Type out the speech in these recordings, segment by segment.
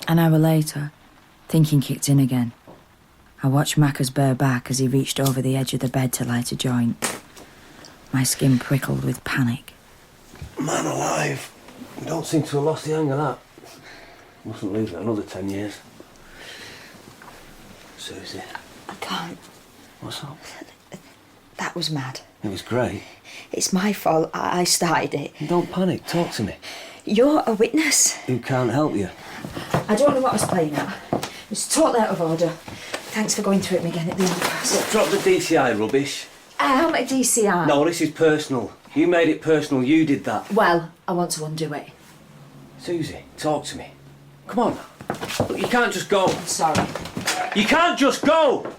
An hour later, thinking kicked in again. I watched Macca's bare back as he reached over the edge of the bed to light a joint. My skin prickled with panic. Man alive. We don't seem to have lost the hang of that. Mustn't lose it another 10 years. Susie. I can't. What's up? That was mad. It was great. It's my fault. I started it. Don't panic. Talk to me. You're a witness. Who can't help you? I don't know what I was playing at. It was totally out of order. Thanks for going through it again at the underpass. Look, drop the DCI rubbish. I'm a DCI. No, this is personal. You made it personal. You did that. Well, I want to undo it. Susie, talk to me. Come on. Look, you can't just go. I'm sorry. You can't just go!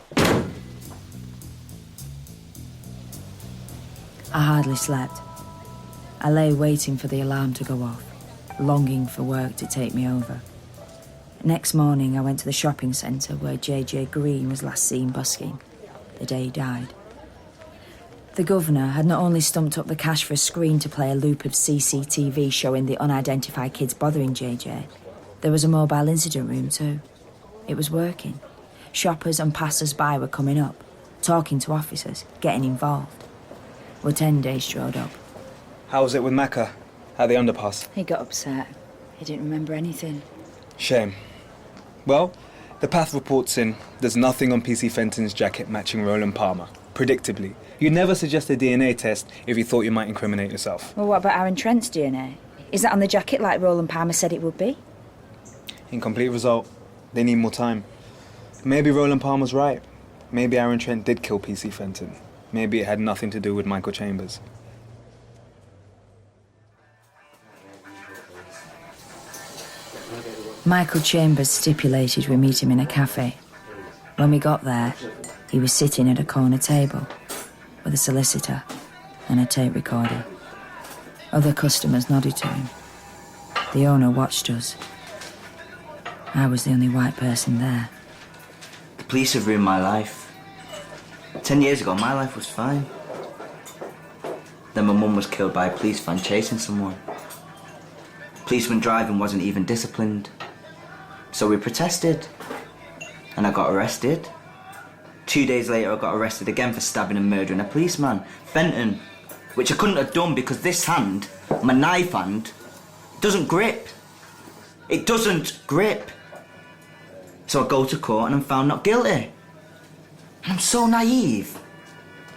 I hardly slept. I lay waiting for the alarm to go off, longing for work to take me over. Next morning, I went to the shopping centre where JJ Green was last seen busking, the day he died. The governor had not only stumped up the cash for a screen to play a loop of CCTV showing the unidentified kids bothering JJ, there was a mobile incident room too. It was working. Shoppers and passers-by were coming up, talking to officers, getting involved. Wotende strode up. How was it with Macca? At the underpass? He got upset. He didn't remember anything. Shame. Well, the path reports in. There's nothing on PC Fenton's jacket matching Roland Palmer. Predictably. You'd never suggest a DNA test if you thought you might incriminate yourself. Well, what about Aaron Trent's DNA? Is that on the jacket like Roland Palmer said it would be? Incomplete result. They need more time. Maybe Roland Palmer's right. Maybe Aaron Trent did kill PC Fenton. Maybe it had nothing to do with Michael Chambers. Michael Chambers stipulated we meet him in a cafe. When we got there, he was sitting at a corner table with a solicitor and a tape recorder. Other customers nodded to him. The owner watched us. I was the only white person there. The police have ruined my life. 10 years ago, my life was fine. Then my mum was killed by a police van chasing someone. Policeman driving wasn't even disciplined. So we protested. And I got arrested. 2 days later, I got arrested again for stabbing and murdering a policeman, Fenton. Which I couldn't have done because this hand, my knife hand, doesn't grip. It doesn't grip. So I go to court and I'm found not guilty. And I'm so naive.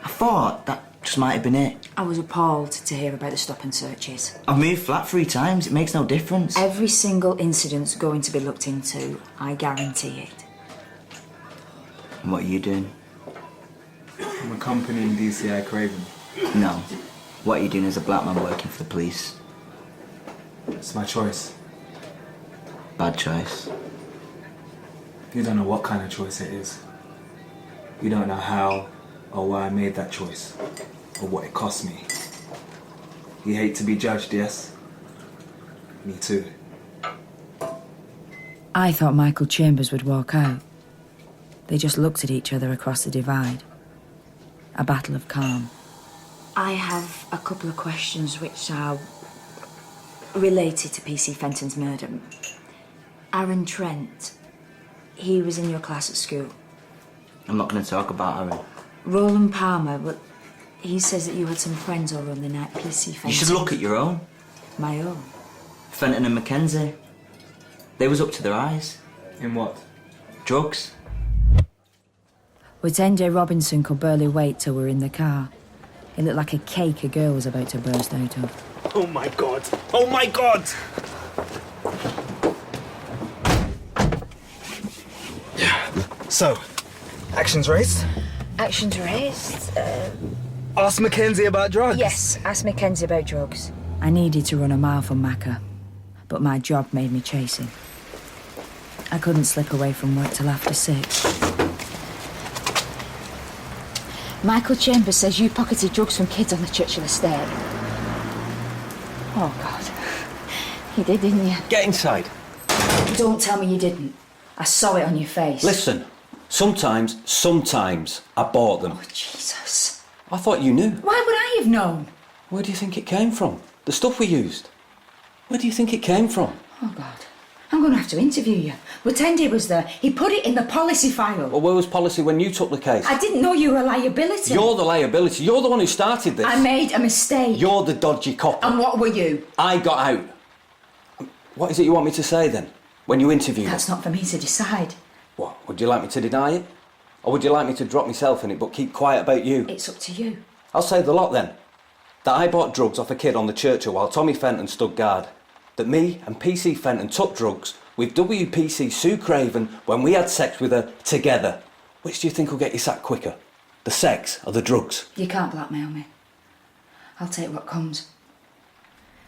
I thought that just might have been it. I was appalled to hear about the stop and searches. I've moved flat 3 times, it makes no difference. Every single incident's going to be looked into, I guarantee it. And what are you doing? I'm accompanying DCI Craven. No. What are you doing as a black man working for the police? It's my choice. Bad choice. You don't know what kind of choice it is. You don't know how or why I made that choice, or what it cost me. You hate to be judged, yes? Me too. I thought Michael Chambers would walk out. They just looked at each other across the divide. A battle of calm. I have a couple of questions which are related to PC Fenton's murder. Aaron Trent, he was in your class at school. I'm not going to talk about Aaron. Roland Palmer, well, he says that you had some friends over on the night PC Fenton. You should look at your own. My own? Fenton and Mackenzie. They was up to their eyes. In what? Drugs. Wotende Robinson could barely wait till we were in the car. It looked like a cake a girl was about to burst out of. Oh my God! Oh my God! So, actions raised? Actions raised? Ask Mackenzie about drugs? Yes, ask Mackenzie about drugs. I needed to run a mile from Macca, but my job made me chase him. I couldn't slip away from work till after 6. Michael Chambers says you pocketed drugs from kids on the Churchill estate. Oh, God. You did, didn't you? Get inside. Don't tell me you didn't. I saw it on your face. Listen, sometimes I bought them. Oh, Jesus. I thought you knew. Why would I have known? Where do you think it came from? The stuff we used. Where do you think it came from? Oh, God. And I'm going to have to interview you. Watende was there. He put it in the policy file. Well, where was policy when you took the case? I didn't know you were a liability. You're the liability. You're the one who started this. I made a mistake. You're the dodgy copper. And what were you? I got out. What is it you want me to say then, when you interview me? That's not for me to decide. What, would you like me to deny it? Or would you like me to drop myself in it but keep quiet about you? It's up to you. I'll say the lot then. That I bought drugs off a kid on the Churchill while Tommy Fenton stood guard. That me and PC Fenton took drugs with WPC Sue Craven when we had sex with her together. Which do you think will get you sacked quicker? The sex or the drugs? You can't blackmail me. I'll take what comes.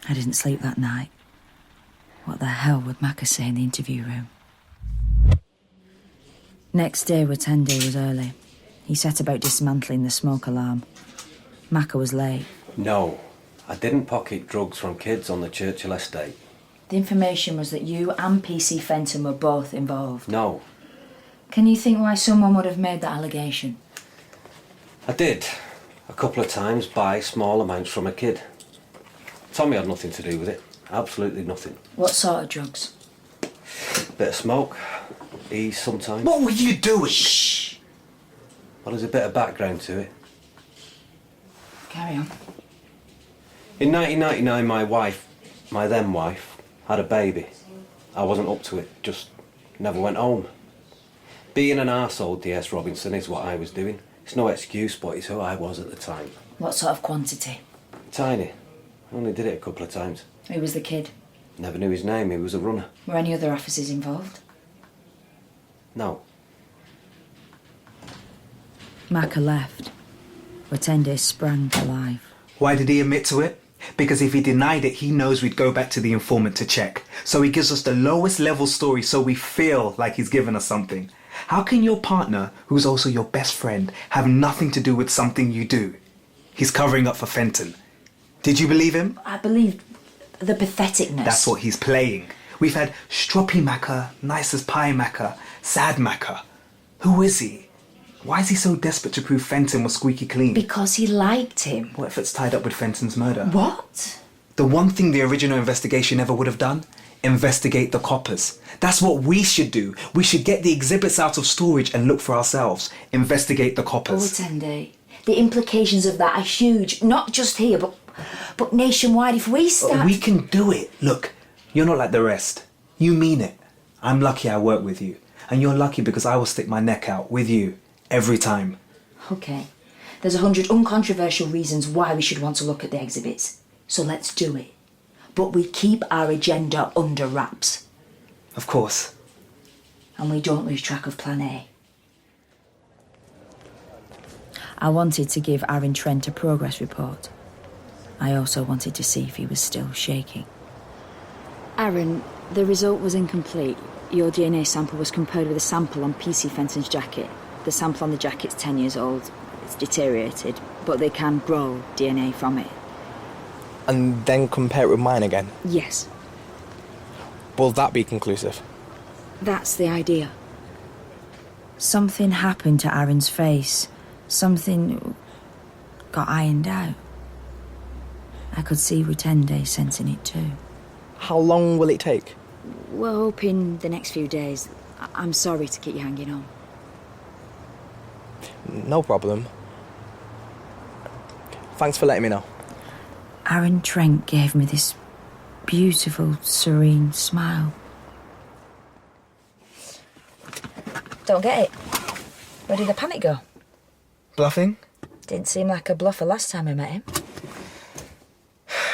I didn't sleep that night. What the hell would Macca say in the interview room? Next day, Watende was early. He set about dismantling the smoke alarm. Macca was late. No, I didn't pocket drugs from kids on the Churchill estate. The information was that you and PC Fenton were both involved. No, Can you think why someone would have made that allegation? I did. A couple of times buy small amounts from a kid. Tommy had nothing to do with it. Absolutely nothing. What sort of drugs? Bit of smoke. Ease sometimes. What were you doing? Shh. Well, there's a bit of background to it. Carry on. In 1999, my then wife, had a baby. I wasn't up to it, just never went home. Being an arsehole, DS Robinson, is what I was doing. It's no excuse, but it's who I was at the time. What sort of quantity? Tiny. I only did it a couple of times. Who was the kid? Never knew his name, he was a runner. Were any other officers involved? No. Macca left. Watende sprang to life. Why did he admit to it? Because if he denied it, he knows we'd go back to the informant to check. So he gives us the lowest level story so we feel like he's given us something. How can your partner, who's also your best friend, have nothing to do with something you do? He's covering up for Fenton. Did you believe him? I believed the patheticness. That's what he's playing. We've had Stroppy Macca, Nice as Pie Macca, Sad Macca. Who is he? Why is he so desperate to prove Fenton was squeaky clean? Because he liked him. What if it's tied up with Fenton's murder? What? The one thing the original investigation never would have done? Investigate the coppers. That's what we should do. We should get the exhibits out of storage and look for ourselves. Investigate the coppers. Watende, the implications of that are huge. Not just here, but nationwide. If we start... We can do it. Look, you're not like the rest. You mean it. I'm lucky I work with you. And you're lucky because I will stick my neck out with you every time. Okay. There's 100 uncontroversial reasons why we should want to look at the exhibits. So let's do it. But we keep our agenda under wraps. Of course. And we don't lose track of Plan A. I wanted to give Aaron Trent a progress report. I also wanted to see if he was still shaking. Aaron, the result was incomplete. Your DNA sample was compared with a sample on PC Fenton's jacket. The sample on the jacket's 10 years old. It's deteriorated, but they can grow DNA from it. And then compare it with mine again? Yes, Will that be conclusive? that's the idea. Something happened to Aaron's face. Something got ironed out. I could see Watende sensing it too. How long will it take? We're hoping the next few days. I'm sorry to keep you hanging on. No problem. Thanks for letting me know. Aaron Trent gave me this beautiful, serene smile. Don't get it. Where did the panic go? Bluffing? Didn't seem like a bluffer last time I met him.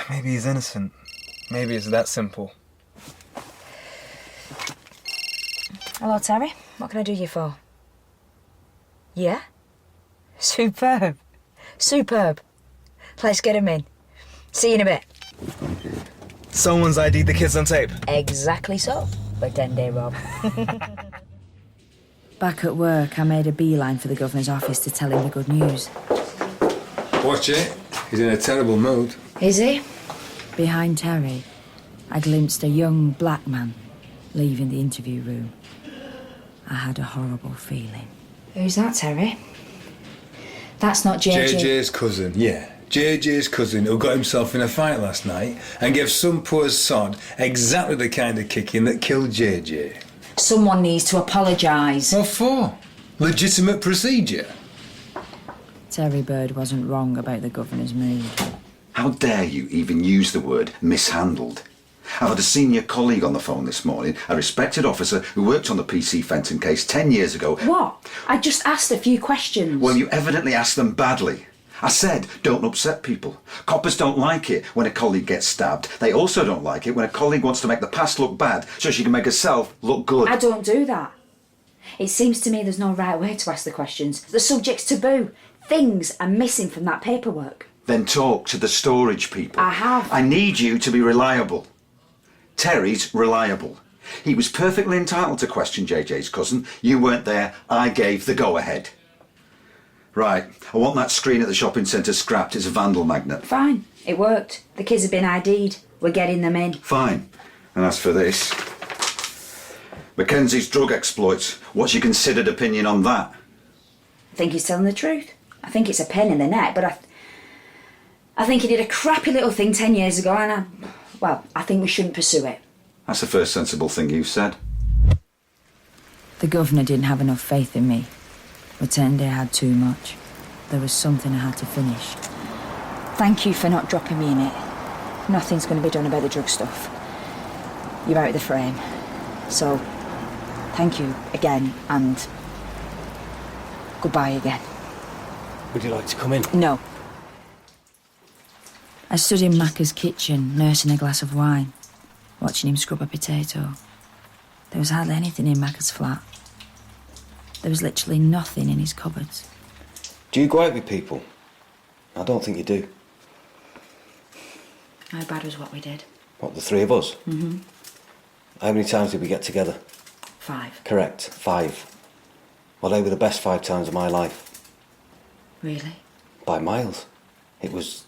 Maybe he's innocent. Maybe it's that simple. Hello, Terry. What can I do you for? Yeah? Superb. Superb. Let's get him in. See you in a bit. Someone's ID'd the kids on tape. Exactly so. Watende, Rob. Back at work, I made a beeline for the governor's office to tell him the good news. Watch it. He's in a terrible mood. Is he? Behind Terry, I glimpsed a young black man leaving the interview room. I had a horrible feeling. Who's that, Terry? That's not JJ. JJ's cousin. Yeah, JJ's cousin who got himself in a fight last night and gave some poor sod exactly the kind of kicking that killed JJ. Someone needs to apologise. What for? Legitimate procedure. Terry Bird wasn't wrong about the governor's mood. How dare you even use the word mishandled? I've had a senior colleague on the phone this morning, a respected officer who worked on the PC Fenton case 10 years ago. What? I just asked a few questions. Well, you evidently asked them badly. I said, don't upset people. Coppers don't like it when a colleague gets stabbed. They also don't like it when a colleague wants to make the past look bad so she can make herself look good. I don't do that. It seems to me there's no right way to ask the questions. The subject's taboo. Things are missing from that paperwork. Then talk to the storage people. I have. I need you to be reliable. Terry's reliable. He was perfectly entitled to question JJ's cousin. You weren't there. I gave the go-ahead. Right, I want that screen at the shopping centre scrapped. It's a vandal magnet. Fine, it worked. The kids have been ID'd. We're getting them in. Fine. And as for this, Mackenzie's drug exploits. What's your considered opinion on that? I think he's telling the truth. I think it's a pain in the neck, but I think he did a crappy little thing 10 years ago, and I think we shouldn't pursue it. That's the first sensible thing you've said. The governor didn't have enough faith in me. Pretend I had too much. There was something I had to finish. Thank you for not dropping me in it. Nothing's going to be done about the drug stuff. You're out of the frame. So, thank you again, and goodbye again. Would you like to come in? No. I stood in Macca's kitchen, nursing a glass of wine, watching him scrub a potato. There was hardly anything in Macca's flat. There was literally nothing in his cupboards. Do you go out with people? I don't think you do. How bad was what we did? What, the three of us? Mm-hmm. How many times did we get together? 5. Correct, 5. Well, they were the best 5 times of my life. Really? By miles. It was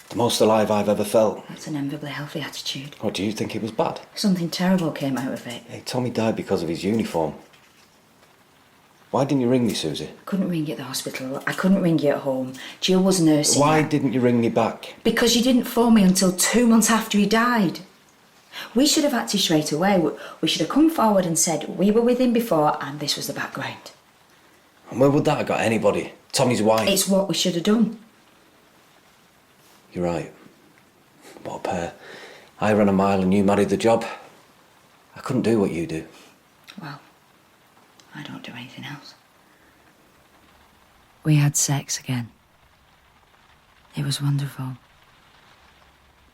the most alive I've ever felt. That's an enviably healthy attitude. What, do you think it was bad? Something terrible came out of it. Hey, Tommy died because of his uniform. Why didn't you ring me, Susie? I couldn't ring you at the hospital. I couldn't ring you at home. Jill was nursing. Why you. didn't you ring me back? Because you didn't phone me until 2 months after he died. We should have acted straight away. We should have come forward and said we were with him before and this was the background. And where would that have got anybody? Tommy's wife? It's what we should have done. You're right. What a pair. I ran a mile and you married the job. I couldn't do what you do. Well, I don't do anything else. We had sex again. It was wonderful.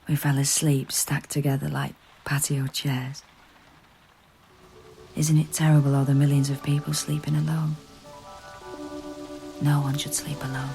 We fell asleep stacked together like patio chairs. Isn't it terrible all the millions of people sleeping alone? No one should sleep alone.